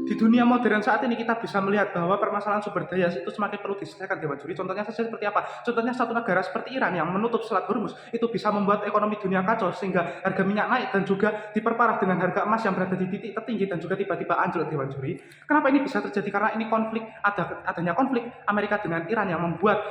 Di dunia modern saat ini kita bisa melihat bahwa permasalahan sumber daya itu semakin perlu diselesaikan Dewan Juri. Contohnya saja seperti apa? Contohnya satu negara seperti Iran yang menutup Selat Hormuz itu bisa membuat ekonomi dunia kacau sehingga harga minyak naik dan juga diperparah dengan harga emas yang berada di titik tertinggi dan juga tiba-tiba anjlok Dewan Juri. Kenapa ini bisa terjadi? Karena ini adanya konflik Amerika dengan Iran yang membuat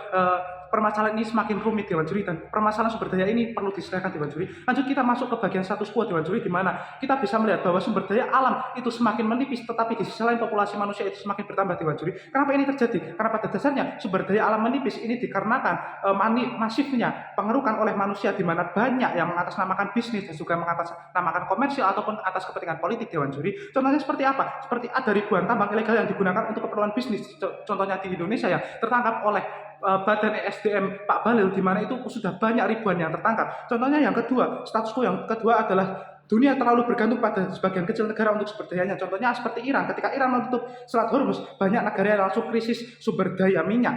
permasalahan ini semakin rumit Dewan Juri, dan permasalahan sumber daya ini perlu diselesaikan Dewan Juri. Lanjut kita masuk ke bagian status quo Dewan Juri, di mana kita bisa melihat bahwa sumber daya alam itu semakin menipis, tetapi di sisi lain populasi manusia itu semakin bertambah Dewan Juri. Kenapa ini terjadi? Karena pada dasarnya sumber daya alam menipis ini dikarenakan masifnya pengerukan oleh manusia, di mana banyak yang mengatasnamakan bisnis dan juga mengatasnamakan komersial ataupun atas kepentingan politik Dewan Juri. Contohnya seperti apa? Seperti ada ribuan tambang ilegal yang digunakan untuk keperluan bisnis. Contohnya di Indonesia yang tertangkap oleh Badan SDM Pak Bahlil, di mana itu sudah banyak ribuan yang tertangkap. Contohnya yang kedua, status quo yang kedua adalah dunia terlalu bergantung pada sebagian kecil negara untuk sumber dayanya. Contohnya seperti Iran, ketika Iran menutup Selat Hormuz, banyak negara yang langsung krisis sumber daya minyak.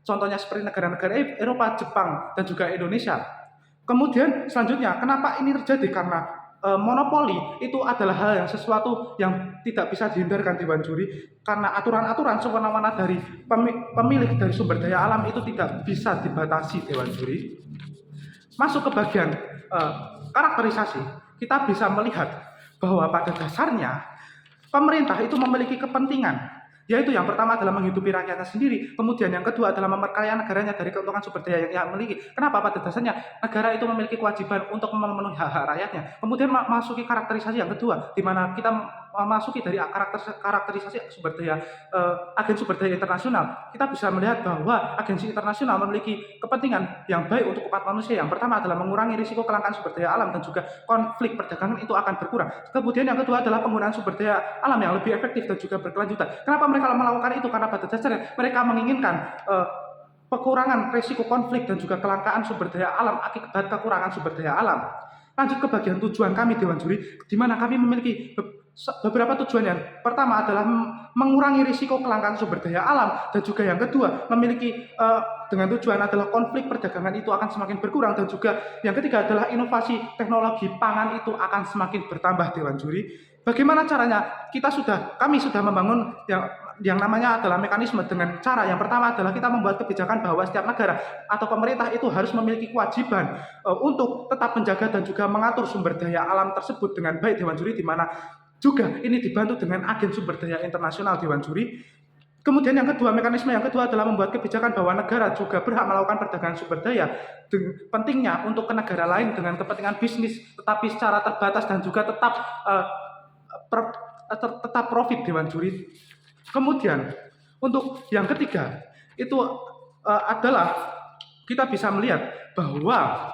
Contohnya seperti negara-negara Eropa, Jepang, dan juga Indonesia. Kemudian selanjutnya, kenapa ini terjadi? Karena monopoli itu adalah hal yang sesuatu yang tidak bisa dihindarkan Dewan Juri, karena aturan-aturan sewenang-wenang dari pemilik dari sumber daya alam itu tidak bisa dibatasi Dewan Juri. Masuk ke bagian karakterisasi, kita bisa melihat bahwa pada dasarnya pemerintah itu memiliki kepentingan, yaitu yang pertama adalah menghidupi rakyatnya sendiri, kemudian yang kedua adalah memperkaya negaranya dari keuntungan sumber daya yang ia miliki. Kenapa? Pada dasarnya negara itu memiliki kewajiban untuk memenuhi hak-hak rakyatnya. Kemudian masuki karakterisasi yang kedua, di mana kita memasuki dari karakterisasi sumber daya agen sumber daya internasional. Kita bisa melihat bahwa agensi internasional memiliki kepentingan yang baik untuk umat manusia. Yang pertama adalah mengurangi risiko kelangkaan sumber daya alam dan juga konflik perdagangan itu akan berkurang. Kemudian yang kedua adalah penggunaan sumber daya alam yang lebih efektif dan juga berkelanjutan. Kenapa mereka melakukan itu? Karena pada dasarnya mereka menginginkan pengurangan risiko konflik dan juga kelangkaan sumber daya alam akibat kekurangan sumber daya alam. Lanjut ke bagian tujuan kami Dewan Juri, di mana kami memiliki beberapa tujuan. Yang pertama adalah mengurangi risiko kelangkaan sumber daya alam, dan juga yang kedua memiliki dengan tujuan adalah konflik perdagangan itu akan semakin berkurang, dan juga yang ketiga adalah inovasi teknologi pangan itu akan semakin bertambah Dewan Juri. Bagaimana caranya? Kami sudah membangun yang namanya adalah mekanisme, dengan cara yang pertama adalah kita membuat kebijakan bahwa setiap negara atau pemerintah itu harus memiliki kewajiban untuk tetap menjaga dan juga mengatur sumber daya alam tersebut dengan baik Dewan Juri, di mana juga ini dibantu dengan agen sumber daya internasional Dewan Juri. Kemudian yang kedua, mekanisme yang kedua adalah membuat kebijakan bahwa negara juga berhak melakukan perdagangan sumber daya. Pentingnya untuk ke negara lain dengan kepentingan bisnis, tetapi secara terbatas dan juga tetap profit Dewan Juri. Kemudian untuk yang ketiga itu adalah kita bisa melihat bahwa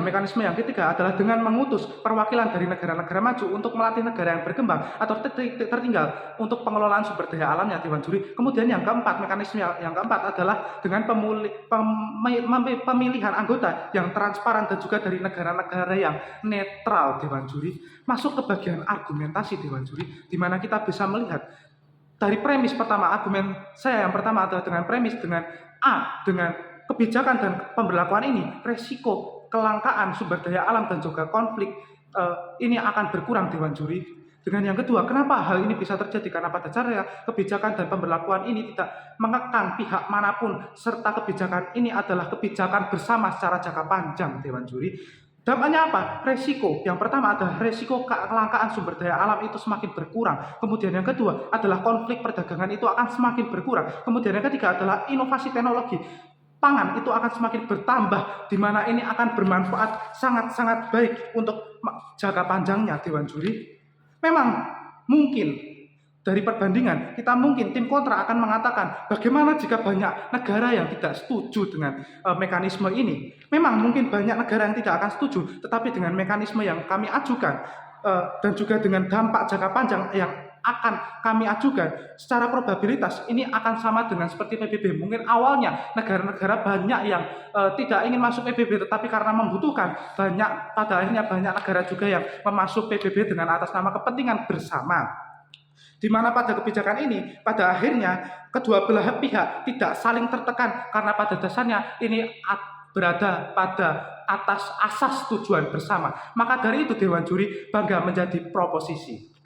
mekanisme yang ketiga adalah dengan mengutus perwakilan dari negara-negara maju untuk melatih negara yang berkembang atau tertinggal untuk pengelolaan sumber daya alamnya Dewan Juri. Kemudian yang keempat, mekanisme yang keempat adalah dengan pemilihan anggota yang transparan dan juga dari negara-negara yang netral Dewan Juri. Masuk ke bagian argumentasi Dewan Juri, di mana kita bisa melihat dari premis pertama. Argumen saya yang pertama adalah dengan premis dengan kebijakan dan pemberlakuan ini, resiko kelangkaan sumber daya alam dan juga konflik ini akan berkurang Dewan Juri. Dengan yang kedua, kenapa hal ini bisa terjadi? Karena pada dasarnya kebijakan dan pemberlakuan ini tidak mengekang pihak manapun, serta kebijakan ini adalah kebijakan bersama secara jangka panjang Dewan Juri. Dampaknya apa? Resiko. Yang pertama adalah resiko kelangkaan sumber daya alam itu semakin berkurang. Kemudian yang kedua adalah konflik perdagangan itu akan semakin berkurang. Kemudian yang ketiga adalah inovasi teknologi pangan itu akan semakin bertambah, di mana ini akan bermanfaat sangat-sangat baik untuk jangka panjangnya Dewan Juri. Memang mungkin dari perbandingan kita mungkin tim kontra akan mengatakan bagaimana jika banyak negara yang tidak setuju dengan mekanisme ini. Memang mungkin banyak negara yang tidak akan setuju, tetapi dengan mekanisme yang kami ajukan dan juga dengan dampak jangka panjang yang akan kami ajukan, secara probabilitas ini akan sama dengan seperti PBB. Mungkin awalnya negara-negara banyak yang tidak ingin masuk PBB, tetapi karena membutuhkan, pada akhirnya banyak negara juga yang memasuk PBB dengan atas nama kepentingan bersama. Di mana pada kebijakan ini, pada akhirnya kedua belah pihak tidak saling tertekan, karena pada dasarnya ini berada pada atas asas tujuan bersama. Maka dari itu Dewan Juri bangga menjadi proposisi.